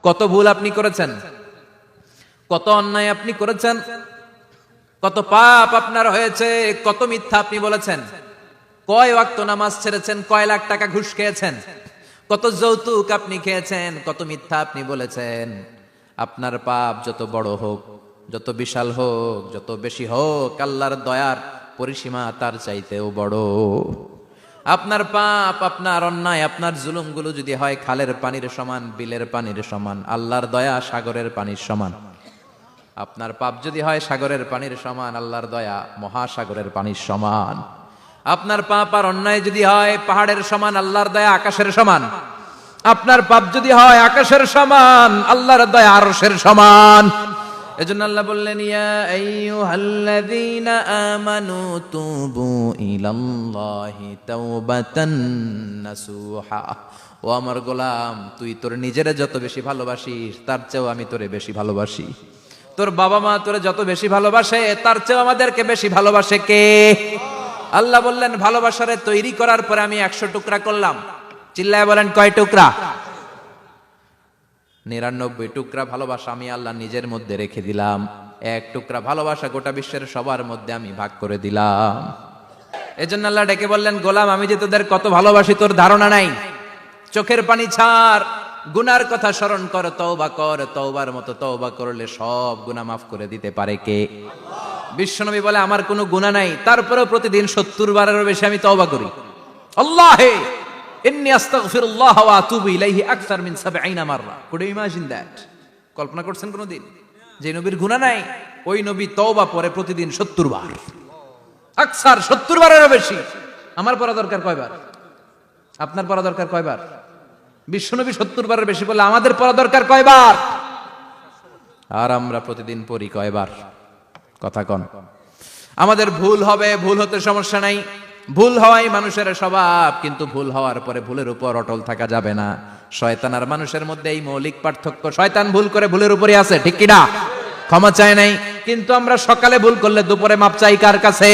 কত ভুল আপনি করেছেন, কত অন্যায় আপনি করেছেন, কত পাপ আপনার হয়েছে, কত মিথ্যা আপনি বলেছেন, কয় ওয়াক্ত নামাজ ছেড়েছেন, কয় লাখ টাকা ঘুষ খেয়েছেন, কত যৌতুক আপনি খেয়েছেন, কত মিথ্যা আপনি বলেছেন। আপনার পাপ যত বড় হোক, যত বিশাল হোক, যত বেশি হোক, আল্লাহর দয়ার পরিসীমা তার চাইতেও বড়। আপনার পাপ, আপনার অন্যায়, আপনার জুলুমগুলো যদি হয় খালের পানির সমান, বিলের পানির সমান, আল্লাহর দয়া সাগরের পানির সমান। আপনার পাপ যদি হয় সাগরের পানির সমান, আল্লাহর দয়া মহাসাগরের পানির সমান। আপনার পাপ আর অন্যায় যদি হয় পাহাড়ের সমান, আল্লাহর দয়া আকাশের সমান। আপনার পাপ যদি হয় আকাশের সমান, আল্লাহর দয়া আরশের সমান। এজন্য আল্লাহ বললেন, ইয়া আইয়ুহাল্লাযীনা আমানু তুবু ইলাল্লাহি তাওবাতান নাসুহা। ও আমার গোলাম, তুই তোর নিজেরে যত বেশি ভালোবাসিস তার চেয়েও আমি তোরে বেশি ভালোবাসি। তোর বাবা মা তোরে যত বেশি ভালোবাসে তার চেয়েও আমাদেরকে বেশি ভালোবাসে কে? আল্লাহ বললেন, ভালোবাসারে তৈরি করার পরে আমি 100 টুকরা করলাম। চিল্লায় বলেন, কয় টুকরা? 99 টুকরা ভালোবাসা আমি আল্লাহ নিজের মধ্যে রেখে দিলাম। 1 টুকরা ভালোবাসা গোটা বিশ্বের সবার মধ্যে আমি ভাগ করে দিলাম। এজন্য আল্লাহ ডেকে বললেন, গোলাম আমি যে তোদের কত ভালোবাসি তোর ধারণা নাই। চোখের পানি ছাড়, গুনার কথা স্মরণ কর, তওবা কর। তওবার মতো তওবা করলে সব গুনাহ মাফ করে দিতে পারে কে? বিশ্বনবী বলে, আমার কোনো গুনাহ নাই, তারপরেও প্রতিদিন 70 বারেরও বেশি আমি তওবা করি। আল্লাহে ইন্নী আস্তাগফিরুল্লাহ ওয়া আতুবু ইলাইহি আকসার মিন 70 মাররা। Could you imagine that? কল্পনা করছেন কোনদিন যে নবীর গুনাহ নাই, ওই নবী তওবা পড়ে প্রতিদিন 70 বার, আকসার 70 বারেরও বেশি। আমার পড়া দরকার কয়বার? আপনার পড়া দরকার কয়বার? বিশ্বনবী 70 বারের বেশি বলে আমাদের পড়া দরকার কয়বার? আর আমরা প্রতিদিন পড়ি কয়বার? কথা কন। আমাদের ভুল হবে, ভুল হতে সমস্যা নাই, ভুল হওয়াই মানুষের স্বভাব, কিন্তু ভুল হওয়ার পরে ভুলের উপর অটল থাকা যাবে না। শয়তান আর মানুষের মধ্যে এই মৌলিক পার্থক্য। শয়তান ভুল করে ভুলের উপরই আছে, ঠিক কি না? ক্ষমা চায় নাই, কিন্তু আমরা সকালে ভুল করলে দুপুরে মাপ চাই কার কাছে?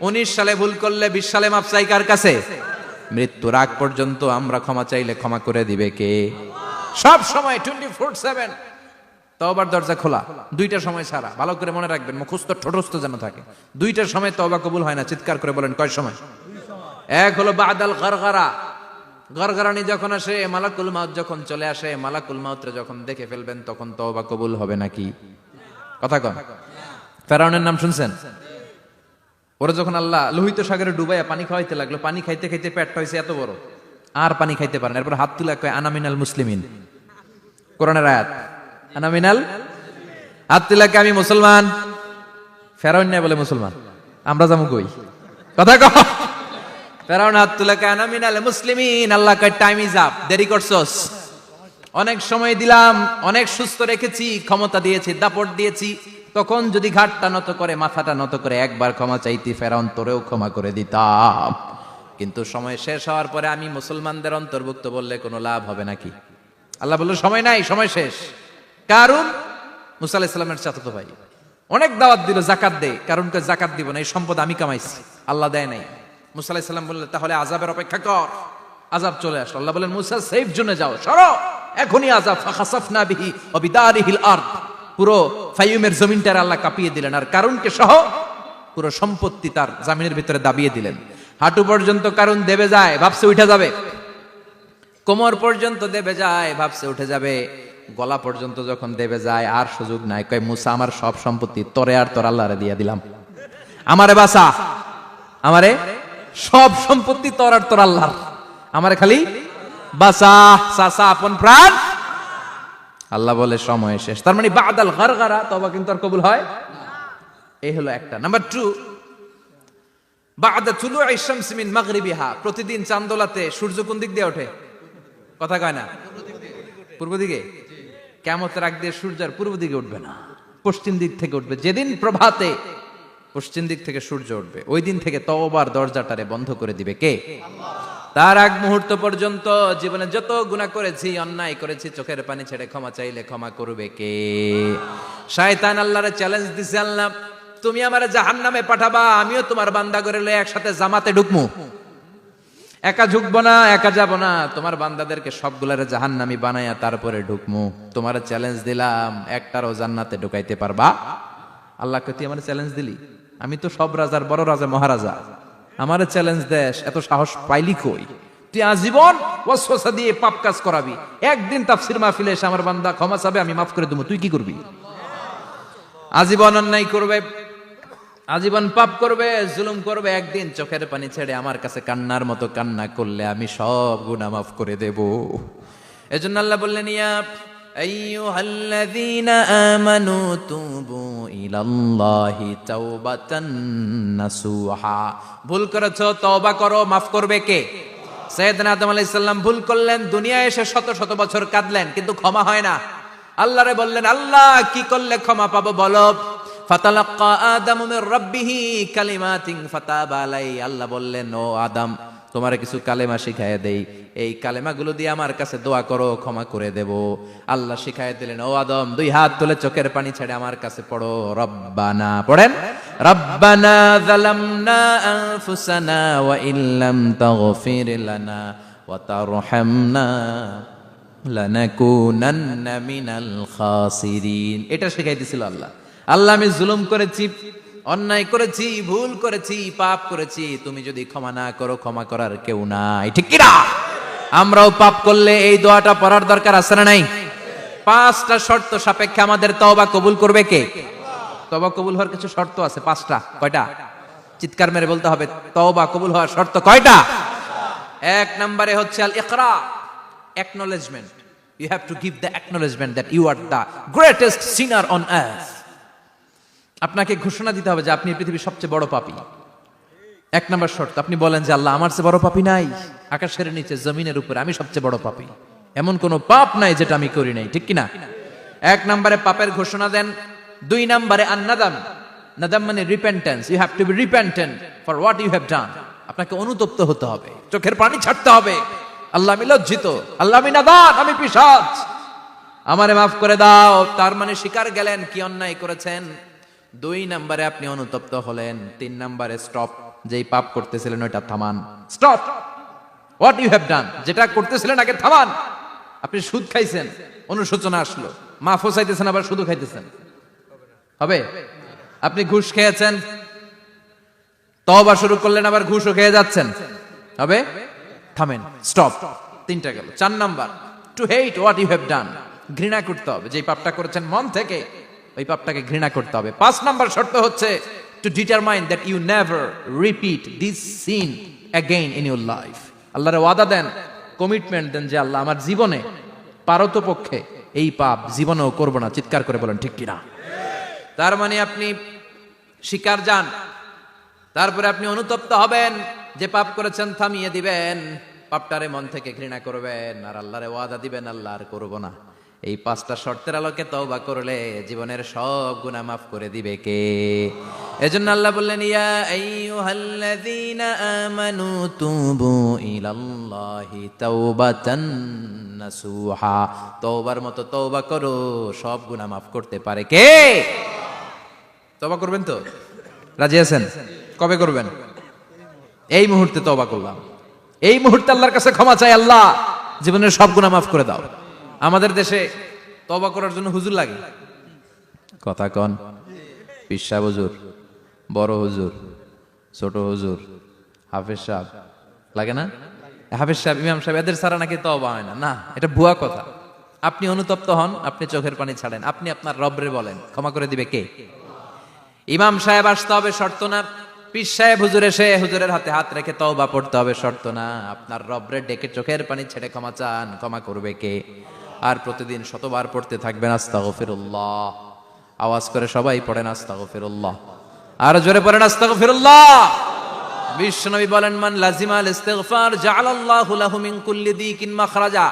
19 সালে ভুল করলে 20 সালে মাপ চাই কার কাছে? মৃত্যুর আগ পর্যন্ত আমরা ক্ষমা চাইলে ক্ষমা করে দিবে কে? সব সময় 24/7 তওবার দরজা খোলা, 2টার সময় ছাড়া। ভালো করে মনে রাখবেন, মুখস্থ ঠোঁটস্থ যেন থাকে। 2টার সময় তওবা কবুল হয় না। চিৎকার করে বলেন, কয় সময়? এক হলো বাদাল গরগরা, গরগরানি যখন আসে, মালাকুল মাউত যখন চলে আসে, মালাকুল মাউতরে যখন দেখে ফেলবেন তখন তওবা কবুল হবে নাকি? কথা কন। ফেরাউনের নাম শুনছেন? ওরা যখন আল্লাহ লোহিত সাগরে ডুবাইয়া পানি খাওয়াইতে লাগলো, পানি খাইতে খাইতে পেটটা হয়েছে এত বড়, আর পানি খাইতে পারেন। এরপর হাত তুলে কয়, আনা মিনাল মুসলিমিন। কোরআনের আয়াত, আনা মিনাল, হাত তুলে কয়, আমি মুসলমান। ফেরাউন না বলে মুসলমান, আমরা যাবো কই? কথা কও। ফেরাউন হাত তুলে কয়, আনা মিনাল মুসলিমিন। আল্লাহ কয়, টাইম ইজ আপ, দেরি করছস। অনেক সময় দিলাম, অনেক সুস্থ রেখেছি, ক্ষমতা দিয়েছি, দাপট দিয়েছি, তখন যদি ঘাটটা নত করে, মাথাটা নত করে একবার ক্ষমা চাইতি, ফেরাউন তোরেও ক্ষমা করে দিতাম। কিন্তু সময় শেষ হওয়ার পরে আমি মুসলমানদের অন্তর্ভুক্ত বললে কোনো লাভ হবে নাকি? আল্লাহ বলল, সময় নাই, সময় শেষ। কারণ মুসা আলাইহিস সালামের চাচাতো ভাই অনেক দাওয়াত দিল, জাকাত দে। কারণ কে জাকাত দিব না, এই সম্পদ আমি কামাইছি, আল্লাহ দেয় নাই। মুসা আলাইহিস সালাম বললেন, তাহলে আযাবের অপেক্ষা কর। আযাব চলে আসলো। আল্লাহ বলেন, মুসা সেফ জোনে যাও, সরো, এখনই আযাব। ফাখাসাফনা বিহি ওয়া বিদারিহিল আরদ, পুরো ফাইয়ুমের জমিনটার আল্লাহ কাঁপিয়ে দিলেন, আর কারুনকে সহ পুরো সম্পত্তি তার জামিনের ভিতরে দাবিয়ে দিলেন। হাঁটু পর্যন্ত কারুন দেবে যায়, ভাবছে উঠে যাবে। কোমর পর্যন্ত দেবে যায়, ভাবছে উঠে যাবে। গলা পর্যন্ত যখন দেবে যায়, আর সুযোগ নাই। কয়, মুসা আমার সব সম্পত্তি তোরে আর তোর আল্লাহরে দিয়ে দিলাম, আমারে বাঁচা, আমারে সব সম্পত্তি তোর আর তোর আল্লাহর, আমারে খালি বাঁচা, চাচা আপন প্রাণ। আল্লাহ বলে, সময় শেষ। তার মানে বাদাল গরগরা, তওবা কিন্তু আর কবুল হয়। এই হলো একটা। নাম্বার 2, বাদা তুলুই শামস মিন মাগরিবিহা। প্রতিদিন চাঁদোলাতে সূর্য কোন দিক দিয়ে ওঠে? কথা কয় না? পূর্ব দিকে। কিয়ামতের আগ দিয়ে সূর্য আর পূর্ব দিকে উঠবে না, পশ্চিম দিক থেকে উঠবে। যেদিন প্রভাতে পশ্চিম দিক থেকে সূর্য উঠবে, ওই দিন থেকে তওবার দরজাটারে বন্ধ করে দিবে কে? তার আগ মুহূর্ত পর্যন্ত জীবনে যত গুনাহ করেছি, অন্যায় করেছি, চোখের পানি ছেড়ে ক্ষমা চাইলে ক্ষমা করবে কে? শয়তান আল্লাহরে চ্যালেঞ্জ দিছে, আল্লাহ তুমি আমারে জাহান্নামে পাঠাবা, আমিও তোমার বান্দা করে লয়ে একসাথে জামাতে ঢুকমু। একা ঝুঁকবো না, একা যাব না, তোমার বান্দাদেরকে সবগুলারে জাহান্নামী বানাইয়া তারপরে ঢুকমু। তোমার চ্যালেঞ্জ দিলাম, একটারও জান্নাতে ঢুকাইতে পারবা? আল্লাহকে তুই আমার চ্যালেঞ্জ দিলি? আমি তো সব রাজার বড় রাজা, মহারাজা, আমার চ্যালেঞ্জ দেশ, এত সাহস পাইলি কই? তুই আজীবন ওয়াসওয়াসা দিয়ে পাপ কাজ করাবি, একদিন তাফসীর মাহফিলে এসে আমার বান্দা ক্ষমা চাবে, আমি মাফ করে দেবো, তুই কি করবি? আজীবন অন্যায় করবে, আজীবন পাপ করবে, জুলুম করবে, একদিন চোখের পানি ছেড়ে আমার কাছে কান্নার মতো কান্না করলে আমি সব গুনাহ মাফ করে দেব। এজন্য আল্লাহ বললেন, ইয়া আইয়ুহাল্লাযীনা আমানু তুবু ইলাল্লাহি তাওবাতান নাসুহা। ভুল করেছো, তওবা করো, মাফ করবে কে? সাইয়েদনা আদম আলাইহিস সালাম ভুল করলেন, দুনিয়ায় এসে শত শত বছর কাঁদলেন, কিন্তু ক্ষমা হয় না। আল্লাহরে বললেন, আল্লাহ কি করলে ক্ষমা পাবো বলো? ফাতালাক্কা আদামু মির রাব্বিহি কালিমাতিন ফাতাবা আলাইহি। আল্লাহ বললেন, ও আদম, তোমার কিছু কালেমা শিখাইয়া দেই, এই কালেমাগুলো দিয়ে আমার কাছে দোয়া করো, ক্ষমা করে দেব। আল্লাহ শিখাইয়া দিলেন, ও আদম, দুই হাত তুলে চোখের পানি ছেড়ে আমার কাছে পড়ো, রব্বানা, পড়েন, রব্বানা যালামনা আনফুসানা ওয়া ইল্লাম তাগফির লানা ওয়া তারহামনা লানাকুনান্না মিনাল খাসিরিন। এটা শিখাই দিয়েছিল আল্লাহ। আল্লাহ, আমি জুলুম করেছি, অন্যায় করেছি, ভুল করেছি, পাপ করেছি, তুমি যদি ক্ষমা না করো, ক্ষমা করার কেউ নাই, ঠিক কি না? আমরাও পাপ করলে এই দোয়াটা পড়ার দরকার আছে না নাই? 5টা শর্ত সাপেক্ষে আমাদের তওবা কবুল করবে কে? তওবা কবুল হওয়ার কিছু শর্ত আছে, 5টা। কয়টা? চিৎকার মেরে বলতে হবে, তওবা কবুল হওয়ার শর্ত কয়টা? 1 নম্বরে হচ্ছে আল ইকরা, acknowledgement. You have to give the acknowledgement that you are the greatest sinner on earth. আপনাকে ঘোষণা দিতে হবে যে আপনি পৃথিবীর সবচেয়ে বড় পাপী। 1 নম্বর শর্ত, আপনি বলেন যে আল্লাহ, আমার চেয়ে বড় পাপী নাই, আকাশের নিচে জমিনের উপরে আমি সবচেয়ে বড় পাপী, এমন কোনো পাপ নাই যেটা আমি করি নাই, ঠিক কিনা? 1 নম্বরে পাপের ঘোষণা দেন। 2 নম্বরে আন-নাদাম, নাদাম মানে repentance. You have to be repentant for what you have done. আপনাকে অনুতপ্ত হতে হবে, চোখের পানি ছাড়তে হবে। আল্লাহ, আমি লজ্জিত, আল্লাহ আমি নাদান, আমি পিশাচ, আমারে মাফ করে দাও। তার মানে স্বীকার গেলেন কি অন্যায় করেছেন। 2 নম্বরে আপনি অনুতপ্ত হলেন। 3 নম্বরে স্টপ, যেই পাপ করতেছিলেন ওইটা থামান। Stop what you have done, যেটা করতেছিলেন আগে থামান। আপনি সুদ খাইছেন, অনুশোচনা আসলো, মাফও চাইতেছেন, আবার সুদও খাইতেছেন, হবে? আপনি ঘুষ খেয়েছেন, তওবা শুরু করলেন, আবার ঘুষও খেয়ে যাচ্ছেন, হবে? থামেন, স্টপ। 3টা গেল। 4 নাম্বার, to hate what you have done, ঘৃণা করতে হবে, যেই পাপটা করেছেন মন থেকে ওই পাপটাকে ঘৃণা করতে হবে। 5 নাম্বার শর্ত হচ্ছে to determine that you never repeat this sin again in your life. আল্লাহর ওয়াদা দেন, কমিটমেন্ট দেন যে আল্লাহ, আমার জীবনে পারতপক্ষে এই পাপ জীবনেও করব না। চিৎকার করে বলেন, ঠিক কিনা? তার মানে আপনি স্বীকার যান, তারপরে আপনি অনুতপ্ত হবেন, যে পাপ করেছেন থামিয়ে দিবেন, পাপটারে মন থেকে ঘৃণা করবেন, আর আল্লাহরে ওয়াদা দিবেন, আল্লাহ আর করব না। এই 5টা শর্তের আলোকে তওবা করলে জীবনের সব গুনাহ মাফ করে দিবে কে? এজন্য আল্লাহ বললেন, ইয়া আইয়ুহাল্লাযীনা আমানু তুবু ইলাল্লাহি তাওবাতান নাসুহা। তওবার মতো তওবা করো, সব গুনাহ মাফ করতে পারে কে? তওবা করবেন তো? রাজি আছেন? কবে করবেন? এই মুহূর্তে তওবা করলাম, এই মুহূর্তে আল্লাহর কাছে ক্ষমা চাই, আল্লাহ জীবনের সব গুনাহ মাফ করে দাও। আমাদের দেশে তওবা করার জন্য হুজুর লাগে, কথা কন, পীর সাহেব হুজুর, বড় হুজুর, ছোট হুজুর, হাফেজ সাহেব, লাগে না? হাফেজ সাহেব, ইমাম সাহেব, এদের ছাড়া নাকি তওবা হয় না। না, এটা ভুয়া কথা। আপনি অনুতপ্ত হন, আপনি চোখের পানি ছাড়েন, আপনি আপনার রবরে বলেন, ক্ষমা করে দিবে কে? ইমাম সাহেব আসতে হবে শর্ত না, পীর সাহেব হুজুর এসে হুজুরের হাতে হাত রেখে তওবা পড়তে হবে শর্ত না। আপনার রবরে ডেকে চোখের পানি ছেড়ে ক্ষমা চান, ক্ষমা করবে কে? আর প্রতিদিন শতবার পড়তে থাকবেন আস্তাগফিরুল্লাহ। আওয়াজ করে সবাই পড়েন আস্তাগফিরুল্লাহ, আর জোরে পড়েন আস্তাগফিরুল্লাহ। বিশ্বনবী বলেন, মান লাজিমাল ইস্তিগফার জাআলাল্লাহু লাহু মিন কুল্লি দিকিন মাখরাজা।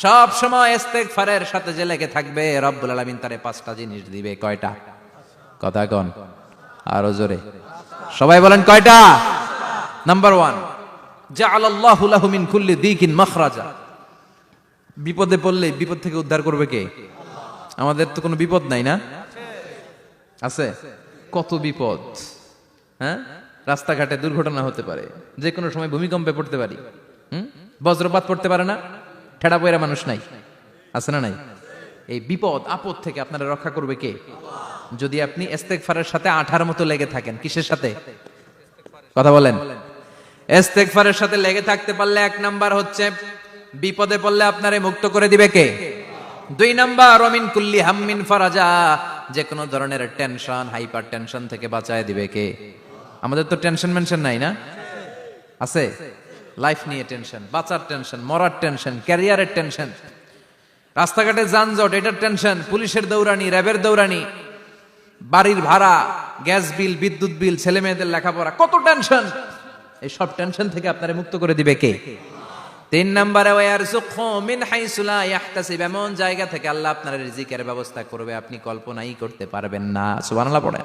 সব সময় ইস্তিগফারের সাথে যে লেগে থাকবে, রব্বুল আলামিন তারে 5টা জিনিস দিবে। কয়টা? কথা কন, আরো জোরে সবাই বলেন, কয়টা? নাম্বার 1, জাআলাল্লাহু লাহু মিন কুল্লি দিকিন মাখরাজা। বিপদে পড়লে বিপদ থেকে উদ্ধার করবে কে? আমাদের তো কোনো বিপদ নাই, না আছে? কত বিপদ, হ্যাঁ? রাস্তাঘাটে দুর্ঘটনা হতে পারে, যে কোনো সময় ভূমিকম্পে পড়তে পারি, বজ্রপাত পড়তে পারে না, ঠেড়া পয়রা মানুষ নাই, আছে না নাই? এই বিপদ আপদ থেকে আপনারা রক্ষা করবে কে? যদি আপনি ইস্তেগফারের সাথে আঠার মতো লেগে থাকেন। কিসের সাথে? কথা বলেন। ইস্তেগফারের সাথে লেগে থাকতে পারলে এক নাম্বার হচ্ছে বিপদে পড়লে আপনারে মুক্ত করে দিবে কে? 2 নাম্বার ওমিন কুল্লি হাম্মিন ফারাজা, যে কোনো ধরনের টেনশন, হাইপার টেনশন থেকে বাঁচায় দিবে কে? আমাদের তো টেনশন মেনশন নাই না? আছে? লাইফ নিয়ে টেনশন, বাঁচার টেনশন, মরার টেনশন, ক্যারিয়ারের টেনশন, রাস্তাঘাটে যানজট এটার টেনশন, পুলিশের দৌড়ানি, র্যাবের দৌড়ানি, বাড়ির ভাড়া, গ্যাস বিল, বিদ্যুৎ বিল, ছেলে মেয়েদের লেখাপড়া, কত টেনশন। এই সব টেনশন থেকে আপনারে মুক্ত করে দিবে কে? 3 নম্বরে ওয়ারযুকহু মিন হাইসু লা ইয়াহতাসিব, এমন জায়গা থেকে আল্লাহ আপনার রিজিকের ব্যবস্থা করবে আপনি কল্পনাই করতে পারবেন না। সুবহানাল্লাহ পড়ে।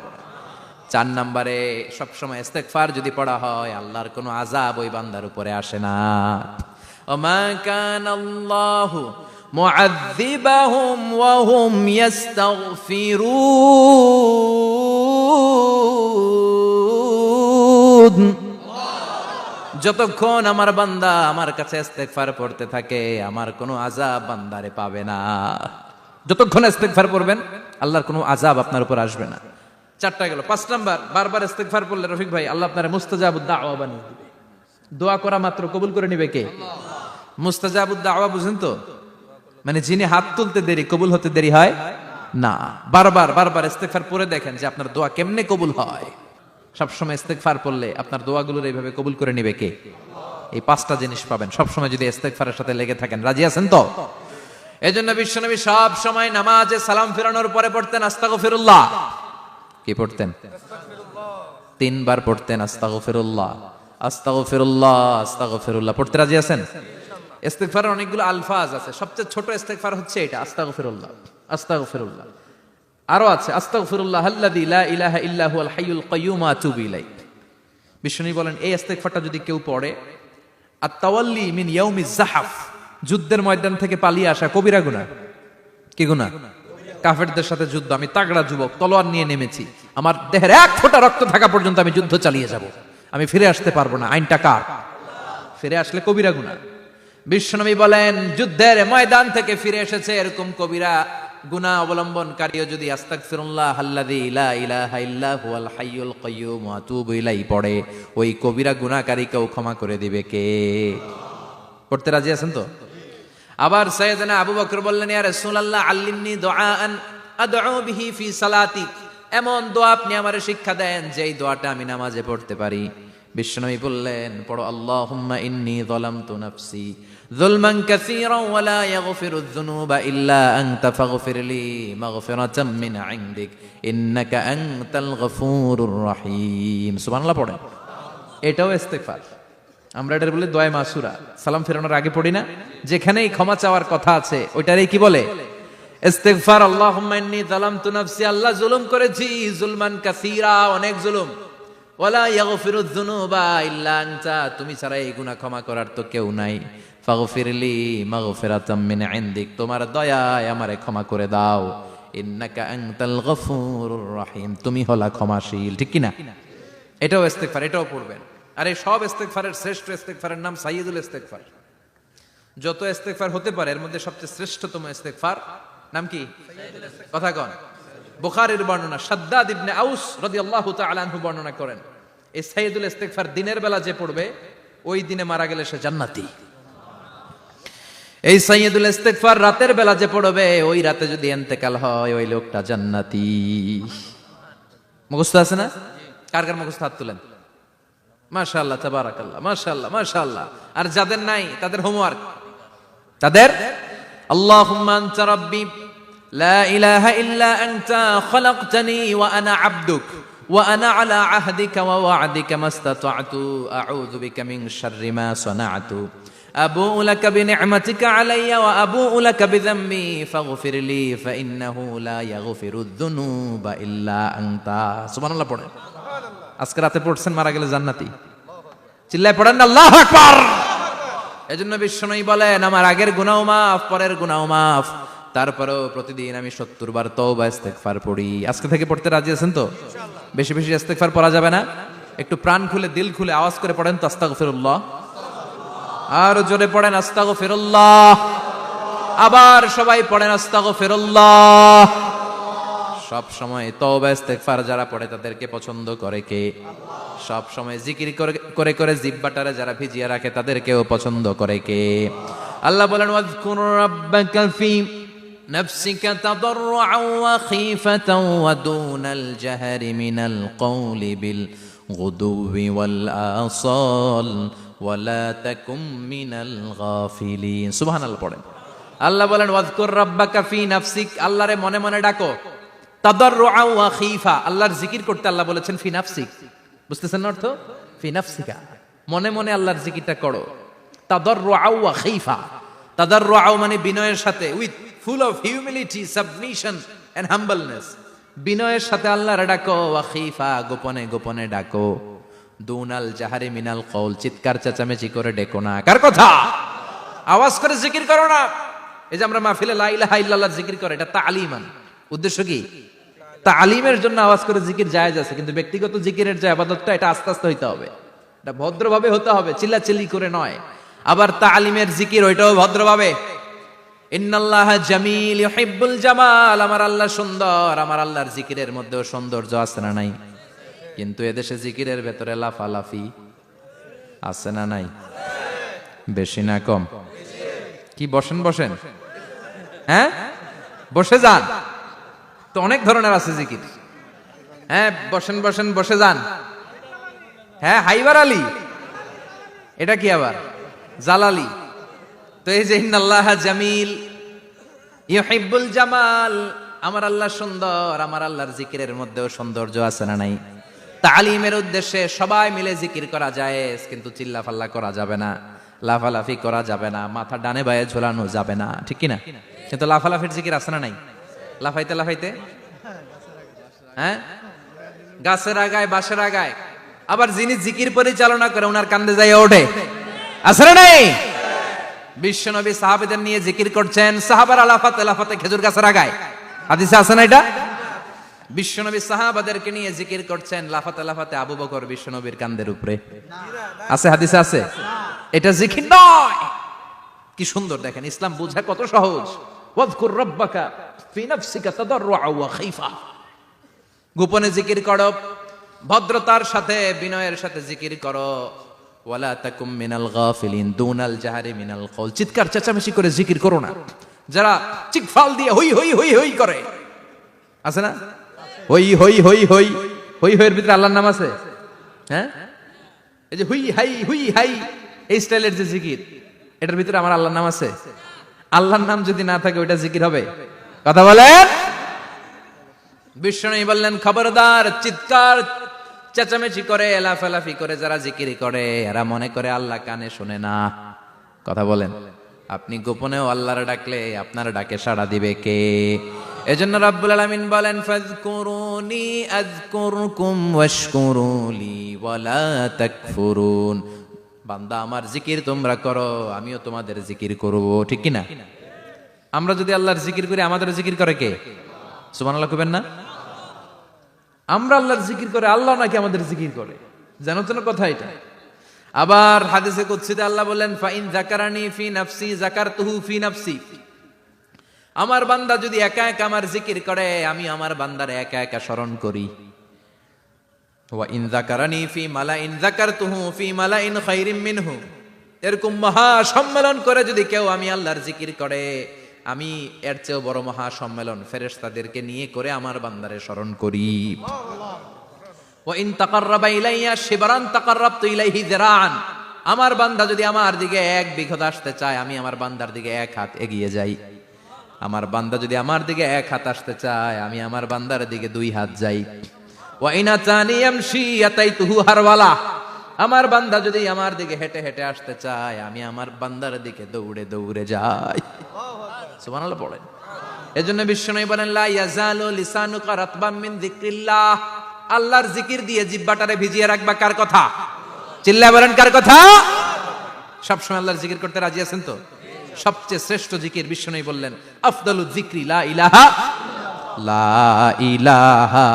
4 নম্বরে সবসময় ইস্তেগফার যদি পড়া হয় আল্লাহর কোনো আযাব ওই বান্দার উপরে আসে না। ওমা কানাল্লাহু মুআযযিবাহুম ওয়া হুম ইস্তাগফিরুন, যতক্ষণ আমার বান্দা আমার কাছে ইস্তেগফার পড়তে থাকে আমার কোনো আযাব বান্দারে পাবে না। যতক্ষণ ইস্তেগফার পড়বেন আল্লাহর কোনো আযাব আপনার উপর আসবে না। 4টা গেল। 5 নাম্বার, বারবার ইস্তেগফার পড়লে রফিক ভাই আল্লাহ আপনারে মুস্তাজাবুদ দাওয়া বানিয়ে দিবে। দোয়া করা মাত্র কবুল করে নিবে কে? মুস্তাজাবুদ দাওয়া বুঝেন তো? মানে যিনি হাত তুলতে দেরি কবুল হতে দেরি হয় না। বারবার বারবার ইস্তেগফার পড়ে দেখেন যে আপনার দোয়া কেমনে কবুল হয়। সবসময় ইস্তেগফার পড়লে আপনার দোয়াগুলোর এইভাবে কবুল করে নিবে কে? এই 5টা জিনিস পাবেন সবসময় যদি ইস্তেগফারের সাথে লেগে থাকেন। রাজি আছেন তো? এজন্য বিশ্বনবী সব সময় নামাজে সালাম ফেরানোর পরে পড়তেন আস্তাগফিরুল্লাহ। কি পড়তেন? 3 বার পড়তেন আস্তাগফিরুল্লাহ, আস্তাগফিরুল্লাহ, আস্তাগফিরুল্লাহ। পড়তে রাজি আছেন? ইস্তেগফারের অনেকগুলো আলফাজ আছে, সবচেয়ে ছোট ইস্তেগফার হচ্ছে এটা, আস্তাগফিরুল্লাহ, আস্তাগফিরুল্লাহ। আরো আছে আস্তাগফিরুল্লাহ আল্লাযী লা ইলাহা ইল্লা হুয়াল হাইয়ুল কাইয়্যুম ওয়া আতুবু ইলাইহি। বিশ্বনবী বলেন এই ইস্তেগফারটা যদি কেউ পড়ে, আত-তাওয়াল্লি মিন ইয়াউমিজ যাহাফ, যুদ্ধের ময়দান থেকে পালিয়ে আসা কবিরা গুনাহ। কি গুনাহ? কাফেরদের সাথে যুদ্ধ, আমি তাগড়া যুবক, তলোয়ার নিয়ে নেমেছি, আমার দেহের 1 ফোঁটা রক্ত থাকা পর্যন্ত আমি যুদ্ধ চালিয়ে যাব, আমি ফিরে আসতে পারবো না, আইনটা কার? ফিরে আসলে কবিরা গুনাহ। বিশ্বনবী বলেন যুদ্ধের ময়দান থেকে ফিরে এসেছে এরকম কবিরা গুনাহ অবলম্বনকারীও যদি আস্তাগফিরুল্লাহ আল্লাযী লা ইলাহা ইল্লা হুয়াল হাইয়ুল কাইয়্যুম ওয়া আতুবু ইলাইহি পড়ে, ওই কবিরা গুনাহকারীকেও ক্ষমা করে দিবে কে? পড়তে রাজি আছেন তো? আবার সাইয়েদনা আবু বকর বললেন ইয়া রাসূলুল্লাহ আল্লিমনি দুআআন আদউ বিহি ফি সালাতি, এমন দোয়া আপনি আমারে শিক্ষা দেন যেই দোয়াটা আমি নামাজে পড়তে পারি। বিশ্বনবী বললেন পড়ো আল্লাহুম্মা ইন্নী যালামতু নাফসি যুলমান কাসীরান ওয়া লা ইয়াগফিরুয যুনুবা ইল্লা আনতা ফাগফিরলি মাগফিরাতাম মিন ইনদিক ইন্নাকা আনতাল গফুরুর রহিম। সুবহানাল্লাহ পড়েন। এটাও ইস্তেগফার। আমরা এটার বলি দোয়া মাসুরা, সালাম ফেরানোর আগে পড়ি না? যেখানেই ক্ষমা চাওয়ার কথা আছে ওইটারই কি বলে? ইস্তেগফার। আল্লাহুম্মা ইন্নী যালামতু নাফসি, আল্লাহ জুলুম করেছি, যুলমান কাসীরা, অনেক জুলুম, ওয়ালা ইয়াগফিরুয যুনুবা ইল্লা আনতা, তুমি ছাড়া এই গুনাহ ক্ষমা করার তো কেউ নাই, ফাগফিরলি মাগফিরাতাম মিন ইনদিক, তোমার দয়ায় আমারে ক্ষমা করে দাও, ইন্নাকা আনতাল গফুরুর রহিম, তুমি হলা ক্ষমাশীল। ঠিক কি না? এটাও ইস্তেগফার, এটাও পড়বেন। আর এই সব ইস্তেগফারের শ্রেষ্ঠ ইস্তেগফারের নাম সাইয়্যিদুল ইস্তেগফার। যত ইস্তেগফার হতে পারে এর মধ্যে সবচেয়ে শ্রেষ্ঠতম ইস্তেগফার নাম কি? কথা কন। বুখারীর বর্ণনা, শাদ্দাদ ইবনে আউস রাদিয়াল্লাহু তাআলা আনহু বর্ণনা করেন এই সাইয়্যিদুল ইস্তেগফার দিনের বেলা যে পড়বে ওই দিনে মারা গেলে সে জান্নাতি। এই সাইয়্যিদুল ইস্তেগফার রাতের বেলা যে পড়বে ওই রাতে যদি ইন্তেকাল হয় ওই লোকটা জান্নাতি। মুখস্থ আছে না? কার কার মুখস্থ? হাত তুলেন। মাশাআল্লাহ, তাবারাকাল্লাহ, মাশাআল্লাহ, মাশাআল্লাহ। আর যাদের নাই তাদের হোমওয়ার্ক, তাদের আল্লাহুম্মা আনতা রাব্বি লা ইলাহা ইল্লা আনতা খালাকতানি ওয়া আনা আবদুক ওয়া আনা আলা আহদিকা ওয়া ওয়া'দিকা মাস্তাতা'তু আউযু বিকা মিন শাররি মা সানা'তু আবু'ু লাকা বিনি'মাতিকা আলাইয়া ওয়া আবু'ু লাকা বিযামবি ফাগফিরলি ফাইন্নাহু লা ইয়াগফিরুয যুনুবা ইল্লা আনতা। সুবহানাল্লাহ পড়েন। আজকে রাতে পড়ছেন, মারা গেলে জান্নাতি। চিল্লায় পড়েন না আল্লাহু আকবার। এজন্য বিশ্বনবী বলেন আমার আগের গুনাহ মাফ, পরের গুনাহ মাফ, তারপরেও প্রতিদিন আমি 70 বার তওবা ইস্তেগফার পড়ি। আজকে থেকে পড়তে রাজি আছেন তো? বেশি বেশি ইস্তেগফার পড়া যাবে না? একটু প্রাণ খুলে দিল খুলে আওয়াজ করে পড়েন তো আস্তাগফিরুল্লাহ। আর জোরে পড়েন আস্তাগফিরুল্লাহ। আবার সবাই পড়েন আস্তাগফিরুল্লাহ। সব সময় তওবা ইস্তেগফার যারা পড়ে তাদেরকে পছন্দ করে কে? সব সময় জিকির করে করে জিহ্বাটারে যারা ভিজিয়ে রাখে তাদেরকেও পছন্দ করে কে? আল্লাহ বলেন ওয়াজকুর রাব্বাকা ফি নাফসিকা তাদাররুআন ওয়া খীফাতান ওয়া দুনাল জাহরি মিনাল কওলি বিল গুদুবি ওয়াল আসাল ওয়া লা তাকুম মিনাল গাফিলিন। সুবহানাল্লাহ পড়েন। আল্লাহ বলেন ওয়াজকুর রাব্বাকা ফি নাফসিক, আল্লাহরে মনে মনে ডাকো। তাদাররুআন ওয়া খীফা, আল্লাহর জিকির করতে আল্লাহ বলেছেন ফি নাফসিক। বুঝতেছেন না অর্থ? ফি নাফসিকা, মনে মনে আল্লাহর জিকিরটা করো। তাদাররুআন ওয়া খীফা, তাদাররুআন মানে বিনয়ের সাথে, with full of humility, submission and humbleness, বিনয়ের সাথে আল্লাহর ডাকো। ওয়া খীফা, গোপনে গোপনে ডাকো। দুনাল জাহারি মিনাল কওল, চিৎকার চেঁচামেচি করে ডেকো না। কার কথা? আওয়াজ করে জিকির করো না। এই যে আমরা মাহফিলে লা ইলাহা ইল্লাল্লাহ জিকির করে, এটা তালিমান। উদ্দেশ্য কি? তালিমের জন্য আওয়াজ করে জিকির জায়েজ আছে, কিন্তু ব্যক্তিগত জিকিরের যে ইবাদতটা এটা আস্তে আস্তে হইতে হবে, এটা ভদ্রভাবে হতে হবে, চিল্লাচিল্লি করে নয়। আবার তালিমের জিকির ওইটাও ভদ্রভাবে। ইন্নাল্লাহা জামিল ইউহিব্বুল জামাল, আমার আল্লাহ সুন্দর, আমার আল্লাহর জিকিরের মধ্যেও সৌন্দর্য আছে না নাই? কিন্তু এদেশে জিকিরের ভেতরে লাফালাফি আছে না নাই? বেশি না কম? কি বসেন বসেন, হ্যাঁ বসে যান তো, অনেক ধরনের আছে জিকির। হ্যাঁ বসেন বসেন, বসে যান। হ্যাঁ হাইবার আলী, এটা কি আবার জালালি? তো এই যে ইন্নাল্লাহা জামিল ইউহিব্বুল জামাল, আমার আল্লাহ সুন্দর, আমার আল্লাহর জিকিরের মধ্যেও সৌন্দর্য আছে না নাই? তালিমের উদ্দেশ্যে সবাই মিলে জিকির করা যায়, কিন্তু চিল্লাফাল্লা করা যাবে না, লাফালাফি করা যাবে না, মাথা ডানে বায়ে ঝোলানো যাবে না, ঠিক কিনা? কিন্তু লাফালাফির জিকির আছে না নাই? লাফাইতে লাফাইতে, হ্যাঁ গাছের আগায় বাঁশের আগায়। আবার যিনি জিকির পরিচালনা করে ওনার কান্দে যাই ওঠে, আছে না নাই? বিশ্বনবী সাহাবীদের নিয়ে জিকির করছেন, সাহাবারা লাফাতে লাফাতে খেজুর গাছের আগায়। হাদিসে আছে না এটা? বিশ্বনবী সাহাবাদেরকে নিয়ে জিকির করছেন, লাফাতে লাফাতে আবু বকর বিশ্বনবীর কান্দের উপরে। আছে হাদিসে আছে? এটা জিকির নয়। কি সুন্দর দেখেন, ইসলাম বোঝা কত সহজ। ওয়াজকুর রাব্বাকা ফি নাফসিকা তাদাররুআন ওয়া খীফা, গোপনে জিকির করো, ভদ্রতার সাথে বিনয়ের সাথে জিকির করো। ওয়ালা তাকুম মিনাল গাফিলিন, দুনাল জাহারি মিনাল কওল, চিৎকার চেঁচামেচি করে জিকির করো না। যারা চিকফাল দিয়ে হই হই হই হই করে, আছে না? হই হই হই হই হই হইয়ের ভিতরে আল্লাহর নাম আছে। হ্যাঁ এই যে হুই হাই এই স্টাইলের যে জিকির, এটার ভিতরে আমার আল্লাহর নাম আছে? আল্লাহর নাম যদি না থাকে ওইটা জিকির হবে? কথা বলেন। বিষ্ণু বললেন খবরদার, চিৎকার চেঁচামেচি করে লাফালাফি করে যারা জিকির করে এরা মনে করে আল্লাহ কানে শুনে না। কথা বলেন। আপনি গোপনেও আল্লাহর ডাকলে আপনার ডাকে সাড়া দিবে কে? এজন্য রাব্বুল আলামিন বলেন ফাযকুরুনি আযকুরকুম ওয়াশকুরুলি ওয়ালা তাকফুরুন। বান্দা আমার জিকির তোমরা করো, আমিও তোমাদের জিকির করব, ঠিক কি না? আমরা যদি আল্লাহর জিকির করি আমাদের জিকির করে কে? সুবহানাল্লাহ কইবেন না? আমরা আল্লাহর জিকির করে, আল্লাহ নাকি আমাদের জিকির করে, জানো তো না কথা এটা? আবার হাদিসে কুদসিতে আল্লাহ বলেন ফাইন যাকারানি ফি নাফসি যাকারতুহু ফি নাফসি, আমার বান্দা যদি একা একা আমার জিকির করে আমি আমার বান্দারে একা একা স্মরণ করি। ওয়া ইন যাকারানি ফি মালাইন যাকারতুহু ফি মালাইন খায়রিম মিনহু, এরকম মহা সম্মেলন করে যদি কেউ আমি আল্লাহর জিকির করে, আমি এর চেয়েও বড় মহা সম্মেলন ফেরেশতাদেরকে নিয়ে করে আমার বান্দারে স্মরণ করি। ওয়া ইন তাকাররাবা ইলাইয়া শিবরান তাকাররাবতু ইলাইহি যিরাআন, আমার বান্দা যদি আমার দিকে এক বিঘত আসতে চায় আমি আমার বান্দার দিকে এক হাত এগিয়ে যাই। আমার বান্দা যদি আমার দিকে এক হাত আসতে চায় আমি আমার বান্দার দিকে দুই হাত যাই। ওয়া ইন আতানি ইয়ামশি আতাইতুহু হারওয়ালা, আমার বান্দা যদি আমার দিকে হেঁটে হেঁটে আসতে চায় আমি আমার বান্দার দিকে দৌড়ে দৌড়ে যাই। সুবহানাল্লাহ পড়েন। এজন্য বিশ্বনবী বলেন লা ইয়াজালু লিসানুকা রাতবাম মিন যিকরিল্লাহ, আল্লাহর জিকির দিয়ে জিহ্বাটারে ভিজিয়ে রাখবা। কার কথা? চিল্লায় বলেন কার কথা? সব সময় আল্লাহর জিকির করতে রাজি আছেন তো? সবচেয়ে শ্রেষ্ঠ জিকির বিশ্বনবী বললেন আফদালু যিকরি লা ইলাহা লা ইলাহা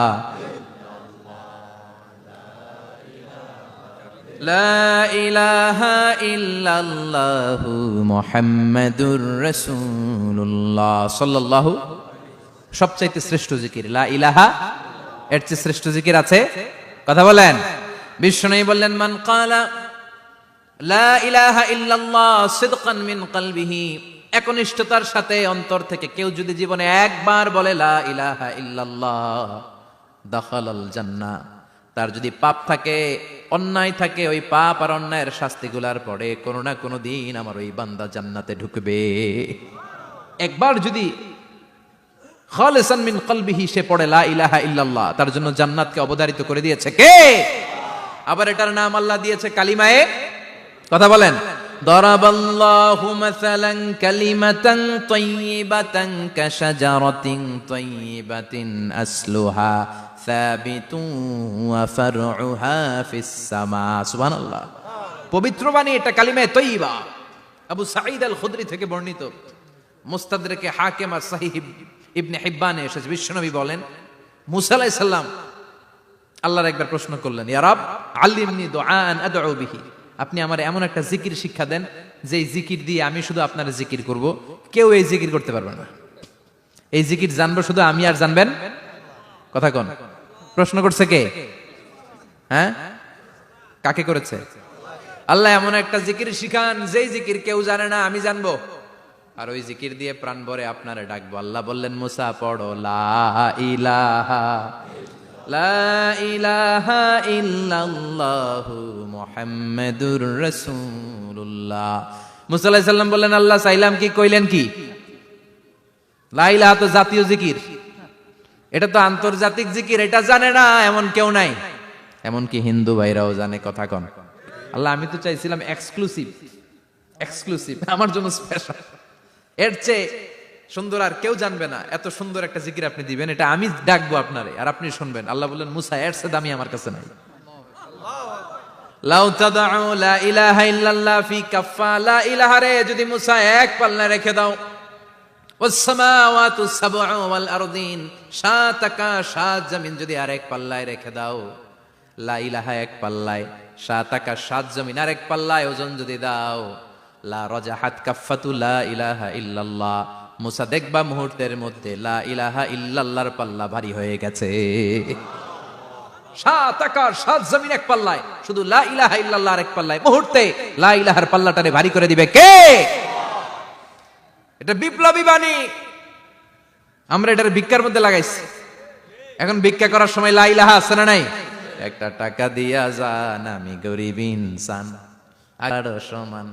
লা ইলাহা ইল্লাল্লাহু মুহাম্মাদুর রাসূলুল্লাহ সাল্লাল্লাহু সবচাইতে শ্রেষ্ঠ জিকির লা ইলাহা, এর চেয়ে শ্রেষ্ঠ জিকির আছে? কথা বলেন। বিষ্ণু বললেন মান ক্বালা লা ইলাহা ইল্লাল্লাহ সিদকান মিন কলবিহি, একনিষ্ঠতার সাথে অন্তর থেকে কেউ যদি জীবনে একবার বলে লা ইলাহা ইল্লাল্লাহ দাখালাল জান্নাহ, তার যদি পাপ থাকে, অন্যায় থাকে, ওই পাপ আর অন্যায়ের শাস্তিগুলার পরে কোনো না কোনো দিন আমার ওই বান্দা জান্নাতে ঢুকবে। একবার যদি খালিসান মিন কলবিহি সে পড়ে লা ইলাহা ইল্লাল্লাহ, তার জন্য জান্নাতকে অবধারিত করে দিয়েছে কে? আবার এটার নাম আল্লাহ দিয়েছে কালিমায়ে, কথা বলেন। দরাবাল্লাহু মাসালান কালিমাতান তাইয়িবাতান কাশাজারাতিন তাইয়িবাতিন আসলুহা সাবিতুন ওয়া ফারউহা ফিস সামা। সুবহানাল্লাহ। পবিত্র বাণী এটা কালিমায়ে তাইয়িবা। আবু সাঈদ আল খুদরি থেকে বর্ণিত, মুস্তাদরাকে হাকিম আর সহিহ ইবনে হিব্বানে এসেছে, বিশ্বনবী বলেন মুসা আলাইহিস সালাম আল্লাহর একবার প্রশ্ন করলেন, ইয়া রব আল্লিমনি দুআআন আদউ বিহি, আপনি আমার এমন একটা জিকির শিক্ষা দেন যেই জিকির দিয়ে আমি শুধু আপনার জিকির করব, কেউ এই জিকির করতে পারবে না। এই জিকির জানবো শুধু আমি, আর জানবেন কথা কোন? প্রশ্ন করছে কে? হ্যাঁ, কাকে করেছে? আল্লাহ এমন একটা জিকির শিখান যেই জিকির কেউ জানে না, আমি জানবো, আর ওই জিকির দিয়ে প্রাণ ভরে আপনারে ডাকবো। আল্লাহ বললেন মুসা পড়ো লা ইলাহা লা ইলাহা ইল্লাল্লাহু মুহাম্মাদুর রাসূলুল্লাহ। মুসা আলাইহিস সালাম বললেন আল্লাহ চাইলাম কি, কইলেন কি? লা ইলাহা তো জাতীয় জিকির, এটা তো আন্তর্জাতিক জিকির, এটা জানে না এমন কেউ নাই, এমনকি হিন্দু ভাইরাও জানে, কথা কন। আল্লাহ আমি তো চাইছিলাম এক্সক্লুসিভ, এক্সক্লুসিভ আমার জন্য স্পেশাল, এর চেয়ে সুন্দর আর কেউ জানবে না, এত সুন্দর একটা জিকির আপনি দিবেন, এটা আমি ডাকবো আপনারে আর আপনি শুনবেন। আল্লাহ বললেন মুসা এর চেয়ে দামি আমার কাছে নাই। লাউ তাদউ লা ইলাহা ইল্লাল্লাহ ফি কাফা, লা ইলাহা রে যদি মুসা এক পাল্লায় রেখে দাও, ওয়াস সামাওয়াতু সাবউ ওয়াল আরদিন, সাত আকাশ সাত জমিন যদি আরেক পাল্লায় রেখে দাও, লা ইলাহা এক পাল্লায়, সাত আকাশ সাত জমিন আরেক পাল্লায় ওজন যদি দাও, লা রাজাহাত কাফাতু লা ইলাহা ইল্লাল্লাহ, মুসা দেখবা মুহূর্তের মধ্যে লা ইলাহা ইল্লাল্লাহর পাল্লা ভারী হয়ে গেছে। সাত আকাশ সাত জমিন এক পাল্লায়, শুধু লা ইলাহা ইল্লাল্লাহর এক পাল্লায় মুহূর্তে লা ইলাহার পাল্লাটারে ভারী করে দিবে কে? এটা বিপ্লবী বাণী। আমরা এটার ভিক্ষার মধ্যে লাগাইছি। এখন ভিক্ষা করার সময় লা ইলাহা আছে না নাই? একটা টাকা দিয়া যান আমি গরিব ইনসান, আর সমান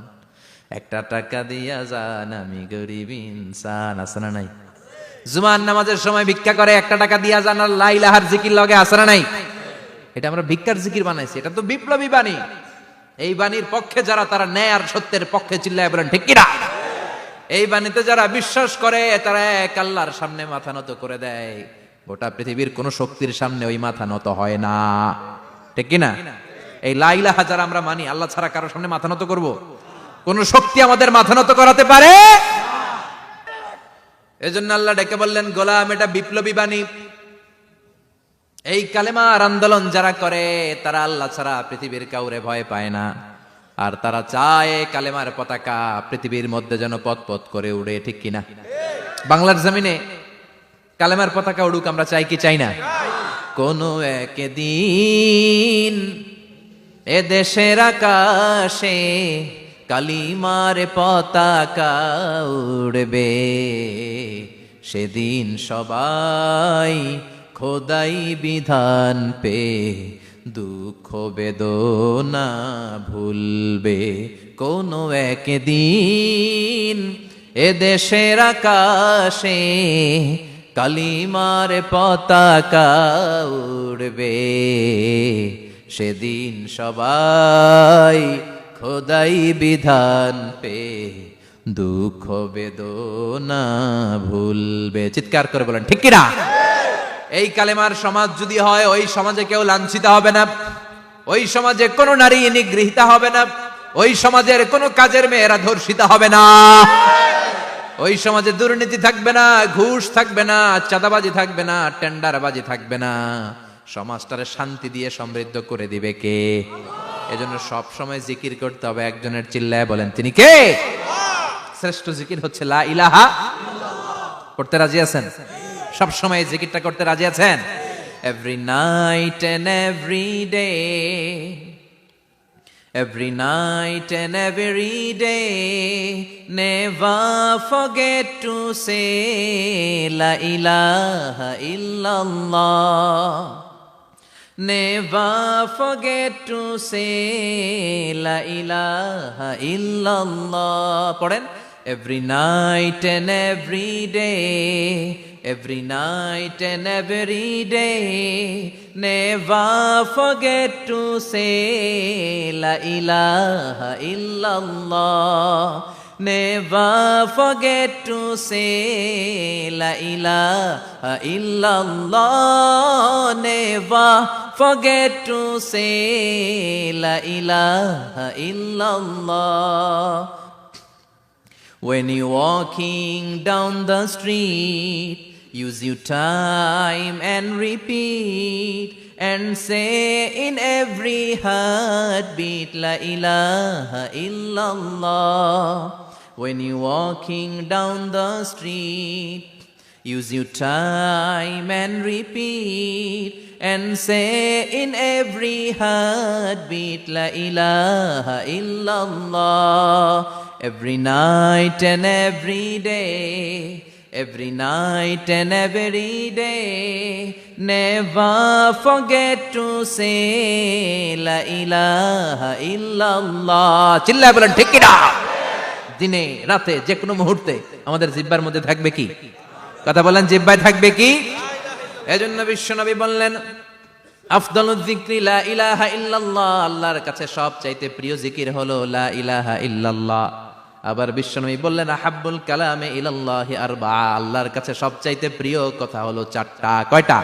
একটা টাকা দিয়া যান আমি গরিব ইনসান, আছে না নাই? জুমার নামাজের সময় ভিক্ষা করে একটা টাকা দিয়া যান, আর লা ইলাহার জিকির লগে আছে না নাই? এটা আমরা ভিক্ষার জিকির বানাইছি, এটা তো বিপ্লবী বাণী। এই বাণীর পক্ষে যারা, তারা ন্যায় আর সত্যের পক্ষে চিল্লায় বলেন ঠিক কিনা? এই বাণীতে যারা বিশ্বাস করে তারা এক আল্লাহর সামনে মাথা নত করে দেয়, গোটা পৃথিবীর কোন শক্তির সামনে ওই মাথা নত হয় না, ঠিক কিনা? এই লা ইলাহা যারা আমরা মানি, আল্লাহ ছাড়া কারোর সামনে মাথা নত করব? কোন শক্তি আমাদের মাথা নত করাতে পারে? এজন্য আল্লাহ ডেকে বললেন গোলাম এটা বিপ্লবী বাণী। এই কালেমার আন্দোলন যারা করে তারা আল্লাহ ছাড়া পৃথিবীর কাউরে ভয় পায় না, আর তারা চায় কালেমার পতাকা পৃথিবীর মধ্যে যেন পথ পথ করে উড়ে, ঠিক কিনা? বাংলার জমিনে কালেমার পতাকা উড়ুক, আমরা চাই কি চাই না? কোন একদিন এ দেশের আকাশে কালিমার পতাকা উড়বে, সেদিন সবাই খোদাই বিধান পে দুঃখ বেদনা ভুলবে। কোন একদিন এ দেশের আকাশে কালিমার পতাকা উড়বে, সেদিন সবাই খোদাই বিধান পে দুঃখ বেদনা ভুলবে। চিৎকার করে বলেন ঠিক কিনা? এই কালেমার সমাজ যদি হয়, ওই সমাজে কেউ লাঞ্ছিত হবে না, ওই সমাজে কোনো নারী নিগৃহীত হবে না, ওই সমাজের কোনো কাজের মেয়েরা ধর্ষিত হবে না, ওই সমাজে দুর্নীতি থাকবে না, ঘুষ থাকবে না, চাঁদাবাজি থাকবে না, টেন্ডারবাজি থাকবে না। সমাজটারে শান্তি দিয়ে সমৃদ্ধ করে দিবে কে? এজন্য সব সময় জিকির করতে হবে একজনের, চিল্লায় বলেন তিনি কে? শ্রেষ্ঠ জিকির হচ্ছে লা ইলাহা। করতে রাজি আছেন? সব সময় জিকিরটা করতে রাজি আছেন? Every night and every day, every night and every day, never forget to say La ilaha illallah. Never forget to say La ilaha illallah. পড়েন, every night and every day, every night and every day, never forget to say La ilaha illallah. Never forget to say La ilaha illallah. Never forget to say La ilaha illallah. When you're walking down the street, use your time and repeat and say in every heartbeat La ilaha illallah. When you're walking down the street, use your time and repeat and say in every heartbeat La ilaha illallah. Every night and every day, every night and every day, never forget to say La ilaha illallah. চিল্লায় বলেন ঠিক কিনা? দিনে রাতে যে কোনো মুহূর্তে আমাদের জিহ্বার মধ্যে থাকবে কি? কথা বলেন, জিহ্বায় থাকবে কি? এজন্য বিশ্বনবী বললেন আফদালুয যিকরি লা ইলাহা ইল্লাল্লাহ। আল্লাহর কাছে সবচাইতে প্রিয় জিকির হলো লা ইলাহা ইল্লাল্লাহ। আবার বিশ্বনবী বললেন আহাব্বুল কালামে ইলাল্লাহি আরবা। আল্লাহর কাছে সবচাইতে প্রিয় কথা হলো চারটা। কয়টা?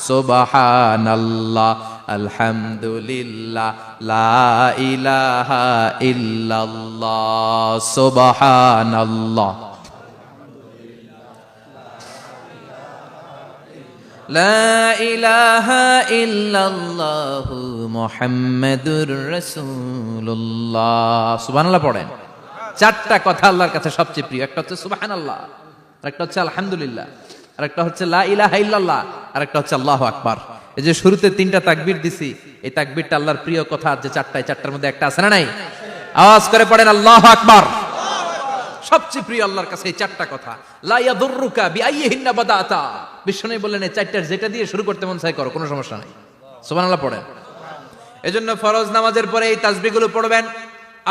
সুবহানাল্লাহ, আলহামদুলিল্লাহ, লা ইলাহা ইল্লাল্লাহ। সুবহানাল্লাহ, লা ইলাহা ইল্লাল্লাহ, মুহাম্মাদুর রাসূলুল্লাহ। সুবহানাল্লাহ পড়েন। চারটা কথা আল্লাহর কাছে সবচেয়ে প্রিয়। একটা হচ্ছে সুবহানাল্লাহ, আরেকটা হচ্ছে আলহামদুলিল্লাহ, আরেকটা হচ্ছে লা ইলাহা ইল্লাল্লাহ, আরেকটা হচ্ছে আল্লাহু আকবার। এই যে শুরুতে তিনটা তাকবীর দিছি, এই তাকবীরটা আল্লাহর প্রিয় কথা যে চারটায়, চারটার মধ্যে একটা আছে না নাই? আওয়াজ করে পড়েন আল্লাহু আকবার। সবচেয়ে প্রিয় আল্লাহর কাছে এই চারটা কথা। লা ইয়াদুররুকা বিআইয়িহিন্না বাদাতা। বিষ্ণু বললেন এই চারটার যেটা দিয়ে শুরু করতে মন চায় করো, কোনো সমস্যা নাই। সুবহানাল্লাহ পড়েন। এজন্য ফরজ নামাজের পরে এই তাসবিহগুলো পড়বেন।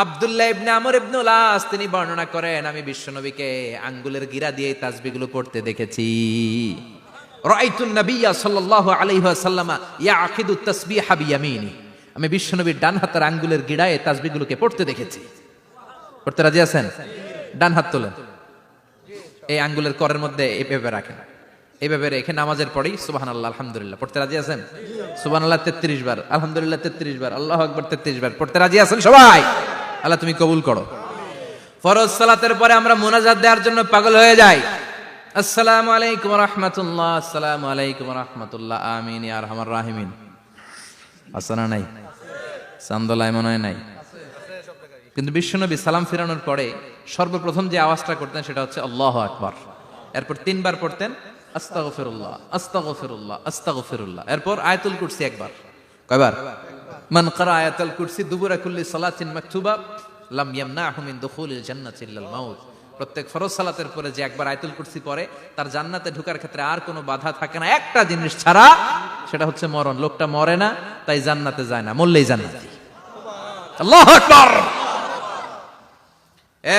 আব্দুল্লাহ ইবনে আমর ইবনে আস তিনি বর্ণনা করেন, আমি বিশ্বনবীকে আঙ্গুলের গিরা দিয়ে এই তাসবিহগুলো পড়তে দেখেছি। রাআইতুন নাবিয়্যা সাল্লাল্লাহু আলাইহি ওয়াসাল্লাম ইয়াকিদু তাসবিহা বিয়ামিনি। আমি বিশ্বনবীর ডান হাতের আঙ্গুলের গিরায় এই তাসবিহগুলোকে পড়তে দেখেছি। পড়তে রাজি আছেন? ডান হাত তোলেন, এই আঙ্গুলের করের মধ্যে এইভাবে রাখেন, এইভাবে রেখে নামাজের পরেই সুবহানাল্লাহ, আলহামদুলিল্লাহ পড়তে রাজি আছেন? সুবহানাল্লাহ 33 বার, আলহামদুলিল্লাহ 33 বার, আল্লাহু আকবার 33 বার। পড়তে রাজি আছেন সবাই? আল্লাহ তুমি কবুল করো। ফরজ সালাতের পরে আমরা মুনাজাত দেওয়ার জন্য পাগল হয়ে যাই। আসসালামু আলাইকুম ওয়া রাহমাতুল্লাহ, আসসালামু আলাইকুম ওয়া রাহমাতুল্লাহ, আমিন ইয়া আরহামার রাহিমিন। আসনা নাই? চান্দলায় মনে হয় নাই। কিন্তু বিশ্বনবী সালাম ফিরানোর পরে সর্বপ্রথম যে আওয়াজটা করতেন সেটা হচ্ছে আল্লাহু আকবার। এরপর 3 বার পড়তেন আস্তাগফিরুল্লাহ, আস্তাগফিরুল্লাহ, আস্তাগফিরুল্লাহ। এরপর আয়াতুল কুরসি একবার। কয়বার? মান ক্বারা আয়াতুল কুরসি দুবুরা কুল্লি সালাতিন মাকতুবা লাম ইয়ামনাহু মিন দুখুলিল জান্নাতি ইল্লাল মাউত। প্রত্যেক ফরজ সালাতের পরে যে একবার আয়াতুল কুরসি পড়ে তার জান্নাতে ঢোকার ক্ষেত্রে আর কোনো বাধা থাকে না, একটা জিনিস ছাড়া, সেটা হচ্ছে মরণ। লোকটা মরে না তাই জান্নাতে যায় না, মরলেই জান্নাতি। আল্লাহু আকবার।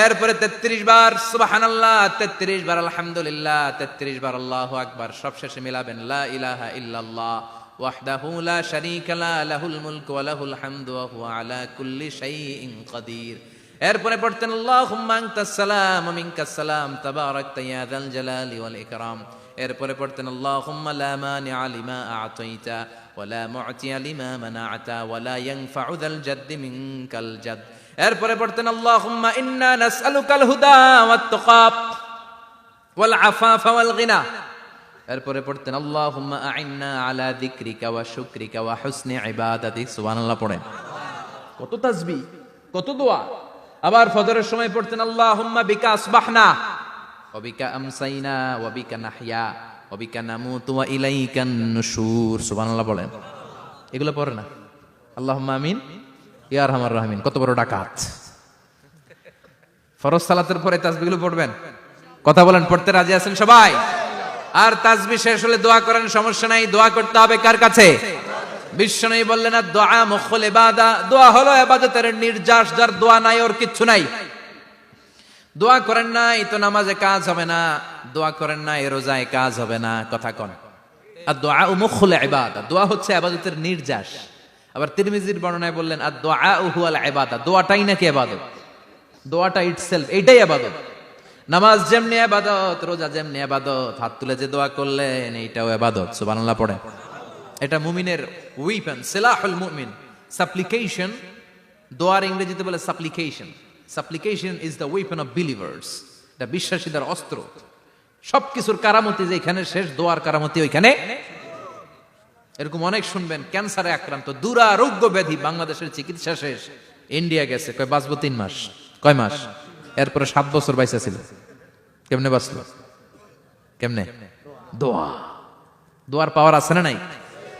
এরপরে 33 বার সুবহানাল্লাহ, 33 বার আলহামদুলিল্লাহ, 33 বার আল্লাহু আকবার। সবশেষে মিলাবেন লা ইলাহা ইল্লাল্লাহ ওয়াহদাহু লা শারীকা লা লাহুল মুলকু ওয়া লাহুল হামদু ওয়া হুয়া আলা কুল্লি শাইইন কাদির। এরপরে পড়তেন আল্লাহুম্মা আনতাস সালাম ওয়া মিনকাস সালাম তাবারাকতা ইয়া যাল জালালি ওয়াল ইকরাম। এরপরে পড়তেন আল্লাহুম্মা লা মানিআ লিমা আ'তাইতা ওয়া লা মু'তিয়া লিমা মানা'তা ওয়া লা ইয়ানফা'ু যাল জাদ্দি মিনকাল জাদ। এরপরে পড়তেন আল্লাহুম্মা ইন্না নাসআলুকাল হুদা ওয়াত তুকা ওয়াল আফাফা ওয়াল গিনা। এরপরে পড়তেন আল্লাহুম্মা আ'ইন্না আলা যিকরিকা ওয়া শুকরিকা ওয়া হুসনি ইবাদাতিক। সুবহানাল্লাহ পড়েন। কত তাসবিহ, কত দোয়া। আবার ফজরের সময় পড়তেন আল্লাহুম্মা বিকা আসবাহনা ওয়া বিকা আমসাইনা ওয়া বিকা নাহইয়া ওয়া বিকা নামুতু ওয়া ইলাইকান নুশুর। সুবহানাল্লাহ বলেন। এগুলো পড়ে না? আল্লাহুম্মা আমিন ইয়া আরহামার রাহিমিন। কত বড় ডাকাত! ফরজ সালাতের পরে তাসবিহগুলো পড়বেন? কথা বলেন, পড়তে রাজি আছেন সবাই? আর তাসবিহ শেষ হলে দোয়া করেন, সমস্যা নাই। দোয়া করতে হবে কার কাছে? বিশ্বনবী বললেন দোয়া মুখুল ইবাদা, দোয়া হলো ইবাদতের নির্যাস। যার দোয়া নাই ওর কিচ্ছু নাই। দোয়া করেন নাই তো নামাজে কাজ হবে না, দোয়া করেন নাই রোজায় কাজ হবে না। কথা কোন? আর দোয়া মুখুল ইবাদা, দোয়া হচ্ছে ইবাদতের নির্যাস। আবার তিরমিজির বর্ণনায় বললেন আর দোয়া হুয়াল ইবাদা, দোয়াটাই নাকি ইবাদত। দোয়াটা ইটসেলফ, এইটাই ইবাদত। নামাজ যেমনি ইবাদত, রোজা যেমনি ইবাদত, হাত তুলে যে দোয়া করলেন এইটাও ইবাদত। সুবহানাল্লাহ পড়ে। এটা মুমিনের ওয়েপন, সিলাহুল মুমিন। সাপ্লিকেশন, দোয়ার ইংরেজিতে বলে সাপ্লিকেশন। সাপ্লিকেশন is the weapon of believers. এটা বিশ্বাসীদের অস্ত্র। সবকিছুর কারামতি যেখানে শেষ, দোয়ার কারামতি ওইখানে। এরকম অনেক শুনবেন ক্যান্সারে আক্রান্ত, দুরারোগ্য ব্যাধি, বাংলাদেশের চিকিৎসা শেষ, ইন্ডিয়া গেছে, কয় বাঁচবো 3 মাস। কয় মাস? এরপরে 7 বছর বাইসা ছিল। কেমনে বাঁচলো? কেমনে? দোয়া। দোয়ার পাওয়ার আছে না নাই?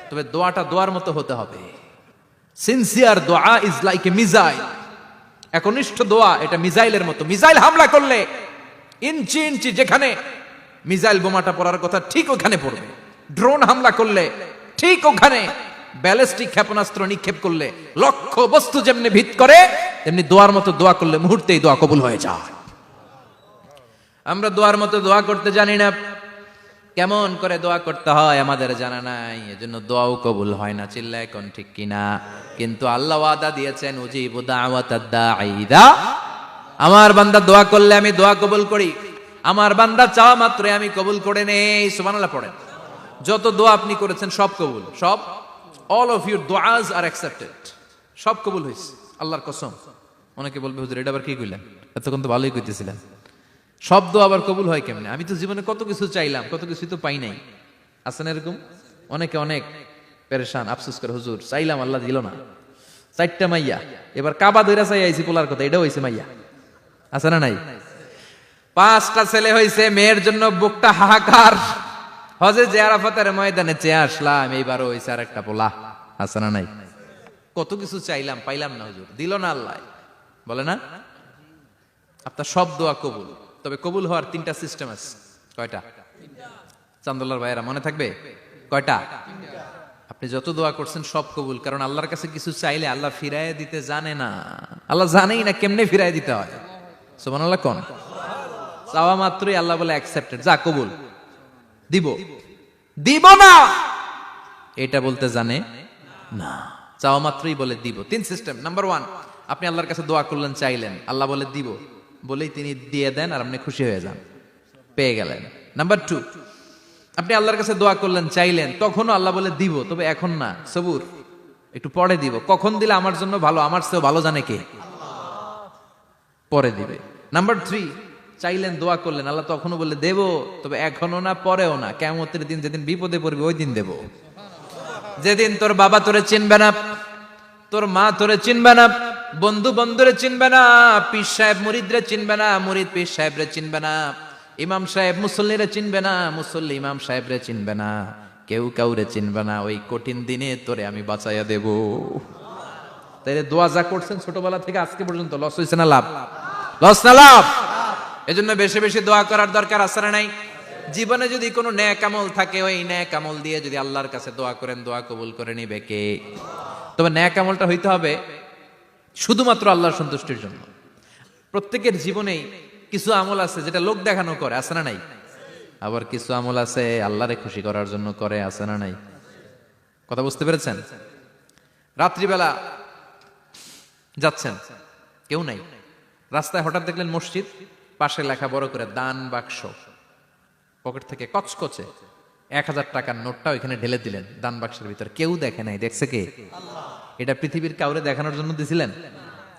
তবে দোয়াটা দোয়ার মতো হতে হবে। সিনসিয়ার দোয়া ইজ লাইক এ মিসাইল। একনিষ্ঠ দোয়া এটা মিসাইলের মতো। মিসাইল হামলা করলে ইঞ্চি ইঞ্চি যেখানে মিসাইল বোমাটা পড়ার কথা ঠিক ওখানে পড়বে। ড্রোন হামলা করলে ঠিক ওখানে, ব্যালিস্টিক ক্ষেপণাস্ত্র নিক্ষেপ করলে লক্ষ্য বস্তু যেমনি ভিত করে, তেমনি দোয়ার মতো দোয়া করলে মুহূর্তেই দোয়া কবুল হয়ে যায়। আমরা দোয়ার মতো দোয়া করতে জানি না। কেমন করে দোয়া করতে হয় আমাদের জানা নাই, এজন্য দোয়াও কবুল হয় না। চিল্লায় কোন ঠিক কিনা? কিন্তু আল্লাহ ওয়াদা দিয়েছেন উজিবু দাওয়াতাদ দাঈ ইযা, আমার বান্দা দোয়া করলে আমি দোয়া কবুল করি। আমার বান্দা চাওয়া মাত্রই আমি কবুল করে নেই। সুবহানাল্লাহ পড়েন। যত দোয়া আপনি করেছেন সব কবুল, সব। অল অফ ইউর দোয়াজ আর অ্যাকসেপ্টেড। সব কবুল হয়েছে আল্লাহর কসম। অনেকে বলবে হুজুর এটা আবার কি কইলেন? এতক্ষণ তো ভালোই কইতেছিলেন। সব দোয়া আবার কবুল হয় কেমনে? আমি তো জীবনে কত কিছু চাইলাম, কত কিছু তো পাই নাই। আছেন এরকম? অনেকে অনেক পেরেশান, আফসোস করে হুজুর চাইলাম আল্লাহ দিল না। 4টা মাইয়া, এবার কাবা ধইরা চাই আইছি পোলার কথা, এটাও হইছে মাইয়া। আছে না নাই? 5টা ছেলে হইছে, মেয়ের জন্য বুকটা হাহাকার। হজে যে আরাফাতের ময়দানে চেয়ে আসলাম, এইবারও হইছে আরেকটা পোলা। আছে না নাই? কত কিছু চাইলাম, পাইলাম না হুজুর, দিল না আল্লাহ। বলে না? আপনার সব দোয়া কবুল। তবে কবুল হওয়ার 3টা সিস্টেম আছে। কয়টা? চান্দুল্লাহর ভাইয়েরা মনে থাকবে? কয়টা? আপনি যত দোয়া করছেন সব কবুল। কারণ আল্লাহর কাছে কিছু চাইলে আল্লাহ ফিরায় দিতে জানে না। আল্লাহ জানেই না কেমনে ফিরায় দিতে হয়। সুবহানাল্লাহ কোন? চাওয়া মাত্রই আল্লাহ বলে অ্যাকসেপ্টেড, যা কবুল। দিব দিব না এটা বলতে জানে না। চাওয়া মাত্রই বলে দিব। 3 সিস্টেম। নাম্বার 1, আপনি আল্লাহর কাছে দোয়া করলেন, চাইলেন, আল্লাহ বলে দিব, বলেই তিনি দিয়ে দেন আর আপনি খুশি হয়ে যান, পেয়ে গেলেন। নাম্বার 2, আপনি আল্লাহর কাছে দোয়া করলেন, চাইলেন, তখনও আল্লাহ বলে দিব, তবে এখন না, সবুর, একটু পরে দিব। কখন দিলে আমার জন্য ভালো, আমার চেয়েও ভালো জানে কে? পরে দিবে। নাম্বার 3, চাইলেন, দোয়া করলেন, আল্লাহ তখনও বলে দেব, তবে এখনো না, পরেও না, কিয়ামতের দিন যেদিন বিপদে পড়বে ওই দিন দেব। যেদিন তোর বাবা তোরে চিনবে না, তোর মা তোরে চিনবে না, বন্ধু বন্ধুরে চিনবে না, পীর সাহেব মুরিদরে চিনবে না, মুরিদ পীর সাহেবরে চিনবে না, ইমাম সাহেব মুসল্লিরে চিনবে না, মুসল্লি ইমাম সাহেবরে চিনবে না, কেউ কাউরে চিনবে না। ওই কঠিন দিনে তোরে আমি বাঁচাইয়া দেব। তাই দোয়া যা করছেন ছোটবেলা থেকে আজকে পর্যন্ত, লস হয়েছে না লাভ? লস না লাভ? এজন্য বেশি বেশি দোয়া করার দরকার আছে না নাই? জীবনে যদি কোনো নেক আমল থাকে, ওই নেক আমল দিয়ে যদি আল্লাহর কাছে দোয়া করেন, দোয়া কবুল করে নিবে কে? তবে নেক আমলটা হইতে হবে শুধুমাত্র আল্লাহর সন্তুষ্টির জন্য। প্রত্যেকের জীবনেই কিছু আমল আছে যেটা লোক দেখানো করে, আছে না নাই? আবার কিছু আমল আছে আল্লাহরে খুশি করার জন্য করে, আছে না নাই? কথা বুঝতে পেরেছেন? রাত্রিবেলা যাচ্ছেন, কেউ নাই, রাস্তায় হঠাৎ দেখলেন মসজিদ, পাশে লেখা বড় করে দান বাক্স, পকেট থেকে কচকচে 1000 টাকার নোটটা ওইখানে ঢেলে দিলেন দান বাক্সের ভিতর। কেউ দেখে নাই, দেখছে কে? এটা পৃথিবীর কাউরে দেখানোর জন্য দিছিলেন?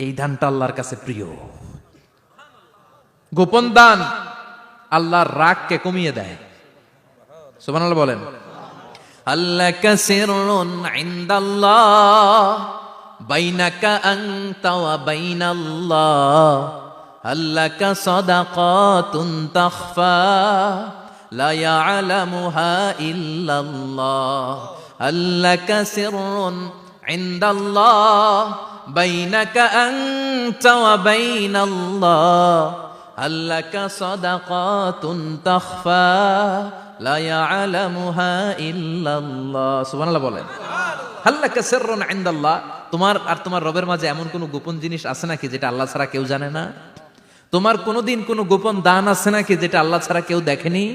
এই দানটা আল্লাহর কাছে প্রিয়। গোপন দান আল্লাহর রাগকে কমিয়ে দেয়। সুবহানাল্লাহ বলেন। আল্লাকা সিররুন ইনদাল্লাহ বাইনাকা আনতা ওয়া বাইনাল্লাহ হাল্লাকা সাদাকাতুন তাখফা লা ইয়ালামুহা ইল্লাল্লাহ হাল্লাকা সিররুন ইনদাল্লাহ বাইনাকা আনতা ওয়া বাইনাল্লাহ হাল্লাকা সাদাকাতুন তাখফা লা ইয়ালামুহা ইল্লাল্লাহ। সুবহানাল্লাহ বলেন। হাল্লাকা সিররুন ইনদাল্লাহ, তোমার আর তোমার রবের মাঝে এমন কোন গোপন জিনিস আছে নাকি যেটা আল্লাহ ছাড়া কেউ জানে না? তোমার কোনোদিন কোনো গোপন দান আছে নাকি যেটা আল্লাহ ছাড়া কেউ দেখেনি?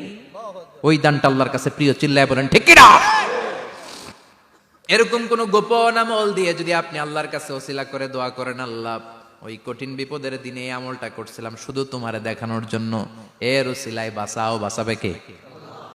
ওই দানটা আল্লাহর কাছে প্রিয়, চিল্লায় বলেন ঠিক কি না? এরকম কোন গোপন আমল দিয়ে যদি আপনি আল্লাহর কাছে ওসিলা করে দোয়া করেন, আল্লাহ ওই কঠিন বিপদের দিনে এই আমলটা করছিলাম শুধু তোমারে দেখানোর জন্য, এর ওসিলায় বাঁচাও, বাঁচাবে কে?